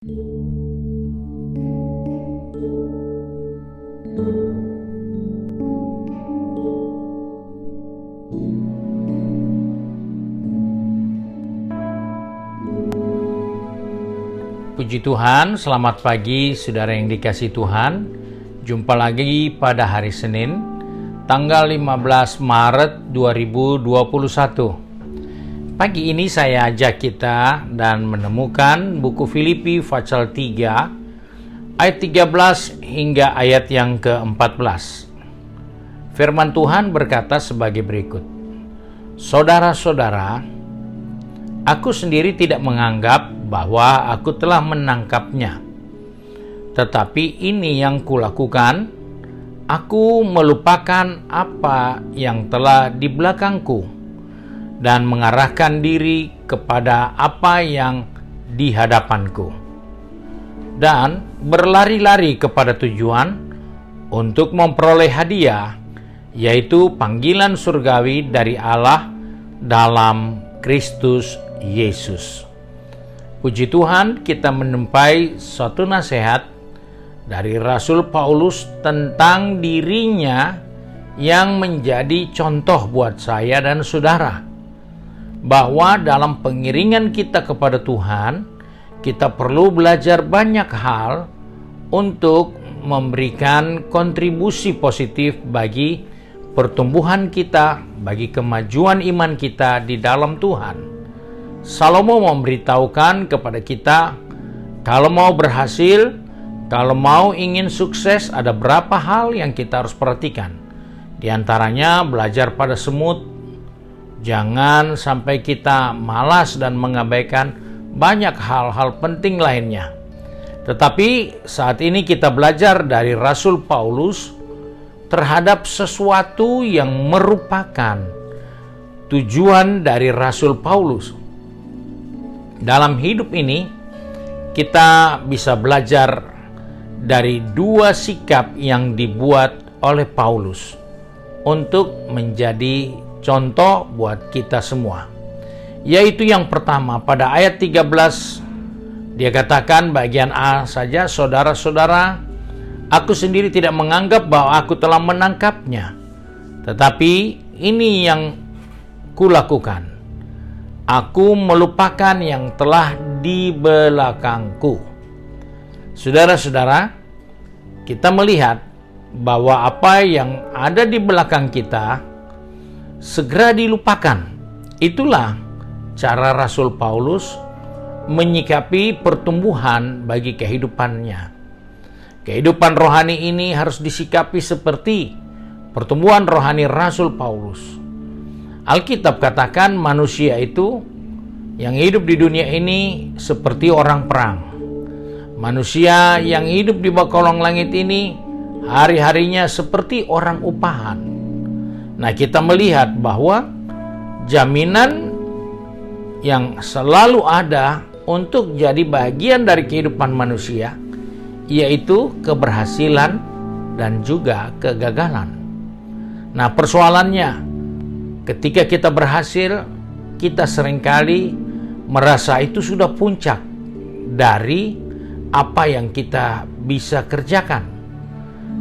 Puji Tuhan, selamat pagi saudara yang dikasihi Tuhan. Jumpa lagi pada hari Senin, tanggal 15 Maret 2021. Pagi ini saya ajak kita dan menemukan buku Filipi pasal 3, ayat 13 hingga ayat yang ke-14. Firman Tuhan berkata sebagai berikut. Saudara-saudara, aku sendiri tidak menganggap bahwa aku telah menangkapnya. Tetapi ini yang kulakukan, aku melupakan apa yang telah di belakangku dan mengarahkan diri kepada apa yang di hadapanku. Dan berlari-lari kepada tujuan untuk memperoleh hadiah, yaitu panggilan surgawi dari Allah dalam Kristus Yesus. Puji Tuhan, kita menumpai suatu nasihat dari Rasul Paulus tentang dirinya yang menjadi contoh buat saya dan saudara. Bahwa dalam pengiringan kita kepada Tuhan, kita perlu belajar banyak hal untuk memberikan kontribusi positif bagi pertumbuhan kita, bagi kemajuan iman kita di dalam Tuhan. Salomo memberitahukan kepada kita, kalau mau berhasil, kalau mau ingin sukses, ada berapa hal yang kita harus perhatikan. Di antaranya belajar pada semut. Jangan sampai kita malas dan mengabaikan banyak hal-hal penting lainnya. Tetapi saat ini kita belajar dari Rasul Paulus terhadap sesuatu yang merupakan tujuan dari Rasul Paulus. Dalam hidup ini, kita bisa belajar dari dua sikap yang dibuat oleh Paulus untuk menjadi contoh buat kita semua. Yaitu yang pertama, pada ayat 13, dia katakan bagian A saja, saudara-saudara, aku sendiri tidak menganggap bahwa aku telah menangkapnya. Tetapi ini yang kulakukan. Aku melupakan yang telah di belakangku. Saudara-saudara, kita melihat bahwa apa yang ada di belakang kita segera dilupakan. Itulah cara Rasul Paulus menyikapi pertumbuhan bagi kehidupannya. Kehidupan rohani ini harus disikapi seperti pertumbuhan rohani Rasul Paulus. Alkitab katakan manusia itu yang hidup di dunia ini seperti orang perang. Manusia yang hidup di bawah kolong langit ini hari-harinya seperti orang upahan. Nah, kita melihat bahwa jaminan yang selalu ada untuk jadi bagian dari kehidupan manusia, yaitu keberhasilan dan juga kegagalan. Nah, persoalannya, ketika kita berhasil, kita seringkali merasa itu sudah puncak dari apa yang kita bisa kerjakan.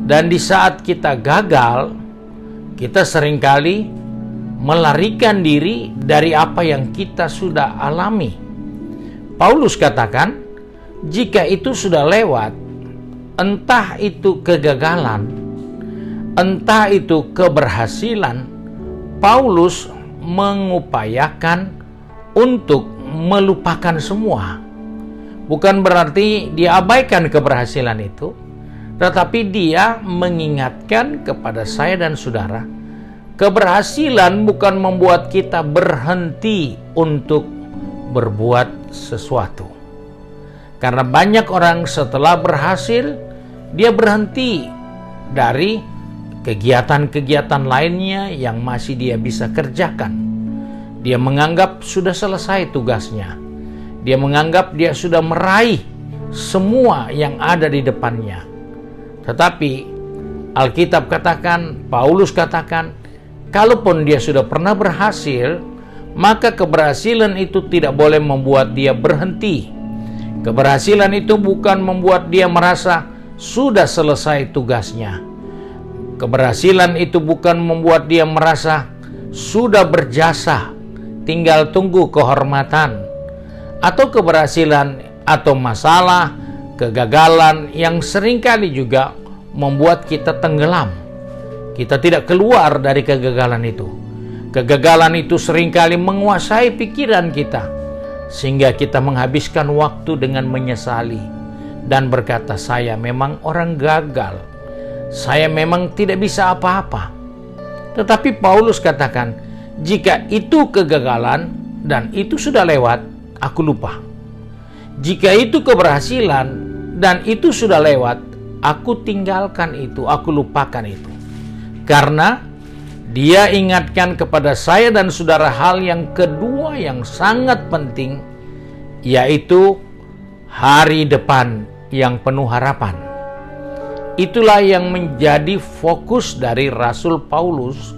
Dan di saat kita gagal, kita seringkali melarikan diri dari apa yang kita sudah alami. Paulus katakan, jika itu sudah lewat, entah itu kegagalan, entah itu keberhasilan, Paulus mengupayakan untuk melupakan semua. Bukan berarti dia abaikan keberhasilan itu, tetapi dia mengingatkan kepada saya dan saudara, keberhasilan bukan membuat kita berhenti untuk berbuat sesuatu. Karena banyak orang setelah berhasil, dia berhenti dari kegiatan-kegiatan lainnya yang masih dia bisa kerjakan. Dia menganggap sudah selesai tugasnya. Dia menganggap dia sudah meraih semua yang ada di depannya. Tetapi Alkitab katakan, Paulus katakan, kalaupun dia sudah pernah berhasil, maka keberhasilan itu tidak boleh membuat dia berhenti. Keberhasilan itu bukan membuat dia merasa sudah selesai tugasnya. Keberhasilan itu bukan membuat dia merasa sudah berjasa, tinggal tunggu kehormatan. Atau keberhasilan atau masalah, kegagalan yang seringkali juga membuat kita tenggelam. Kita tidak keluar dari kegagalan itu. Kegagalan itu seringkali menguasai pikiran kita, sehingga kita menghabiskan waktu dengan menyesali dan berkata, saya memang orang gagal, saya memang tidak bisa apa-apa. Tetapi Paulus katakan, jika itu kegagalan dan itu sudah lewat, aku lupa. Jika itu keberhasilan dan itu sudah lewat, aku tinggalkan itu, aku lupakan itu. Karena dia ingatkan kepada saya dan saudara hal yang kedua yang sangat penting, yaitu hari depan yang penuh harapan. Itulah yang menjadi fokus dari Rasul Paulus.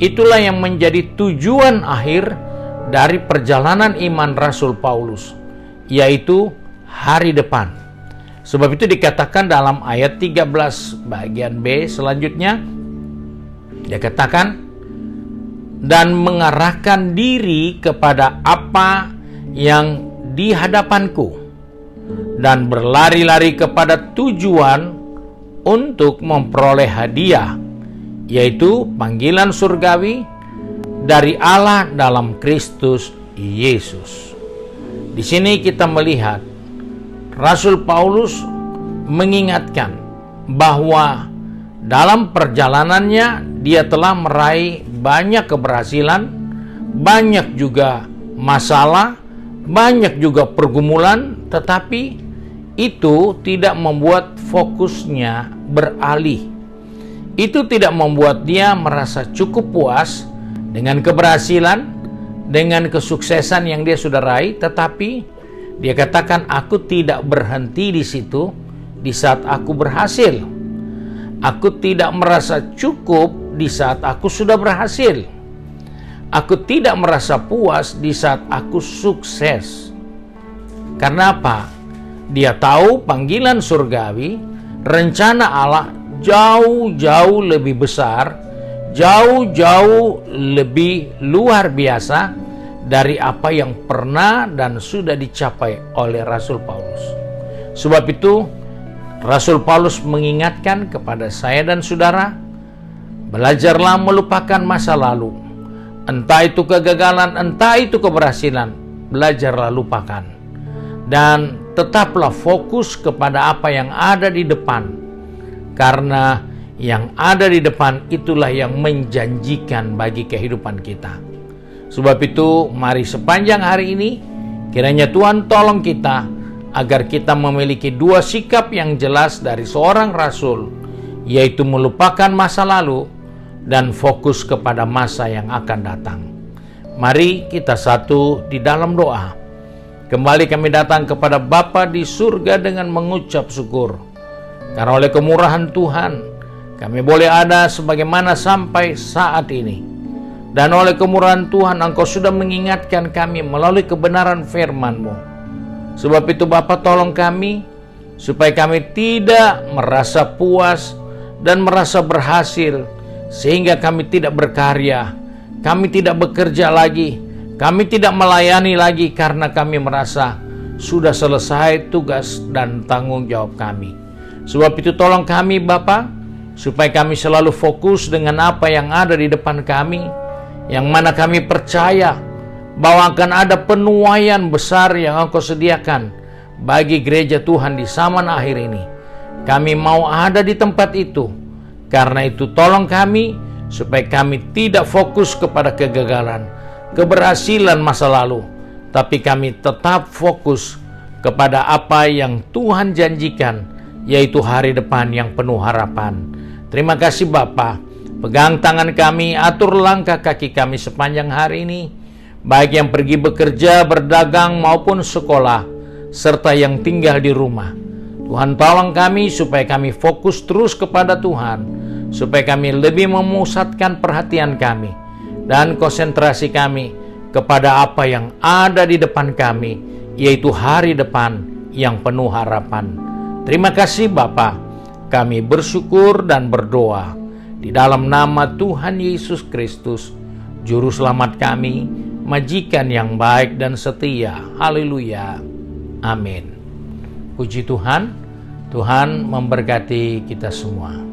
Itulah yang menjadi tujuan akhir dari perjalanan iman Rasul Paulus, yaitu hari depan. Sebab itu dikatakan dalam ayat 13 bagian B selanjutnya, dia katakan, dan mengarahkan diri kepada apa yang di hadapanku, dan berlari-lari kepada tujuan untuk memperoleh hadiah, yaitu panggilan surgawi dari Allah dalam Kristus Yesus. Di sini kita melihat Rasul Paulus mengingatkan bahwa dalam perjalanannya dia telah meraih banyak keberhasilan, banyak juga masalah, banyak juga pergumulan, tetapi itu tidak membuat fokusnya beralih. Itu tidak membuat dia merasa cukup puas dengan keberhasilan, dengan kesuksesan yang dia sudah raih, tetapi dia katakan, aku tidak berhenti di situ di saat aku berhasil. Aku tidak merasa cukup di saat aku sudah berhasil. Aku tidak merasa puas di saat aku sukses. Karena apa? Dia tahu panggilan surgawi, rencana Allah jauh-jauh lebih besar, jauh-jauh lebih luar biasa dari apa yang pernah dan sudah dicapai oleh Rasul Paulus. Sebab itu Rasul Paulus mengingatkan kepada saya dan saudara, belajarlah melupakan masa lalu. Entah itu kegagalan, entah itu keberhasilan, belajarlah lupakan. Dan tetaplah fokus kepada apa yang ada di depan. Karena yang ada di depan itulah yang menjanjikan bagi kehidupan kita. Sebab itu, mari sepanjang hari ini, kiranya Tuhan tolong kita agar kita memiliki dua sikap yang jelas dari seorang rasul, yaitu melupakan masa lalu dan fokus kepada masa yang akan datang. Mari kita satu di dalam doa. Kembali kami datang kepada Bapa di surga dengan mengucap syukur, karena oleh kemurahan Tuhan kami boleh ada sebagaimana sampai saat ini. Dan oleh kemurahan Tuhan Engkau sudah mengingatkan kami melalui kebenaran firman-Mu. Sebab itu Bapa, tolong kami supaya kami tidak merasa puas dan merasa berhasil, sehingga kami tidak berkarya, kami tidak bekerja lagi, kami tidak melayani lagi karena kami merasa sudah selesai tugas dan tanggung jawab kami. Sebab itu tolong kami Bapa, supaya kami selalu fokus dengan apa yang ada di depan kami, yang mana kami percaya bahwa akan ada penuaian besar yang Engkau sediakan bagi gereja Tuhan di zaman akhir ini. Kami mau ada di tempat itu. Karena itu tolong kami supaya kami tidak fokus kepada kegagalan, keberhasilan masa lalu, tapi kami tetap fokus kepada apa yang Tuhan janjikan, yaitu hari depan yang penuh harapan. Terima kasih Bapa. Pegang tangan kami, atur langkah kaki kami sepanjang hari ini, baik yang pergi bekerja, berdagang maupun sekolah, serta yang tinggal di rumah. Tuhan tolong kami supaya kami fokus terus kepada Tuhan, supaya kami lebih memusatkan perhatian kami dan konsentrasi kami kepada apa yang ada di depan kami, yaitu hari depan yang penuh harapan. Terima kasih Bapa. Kami bersyukur dan berdoa di dalam nama Tuhan Yesus Kristus, Juru Selamat kami, Majikan yang baik dan setia. Haleluya. Amin. Puji Tuhan. Tuhan memberkati kita semua.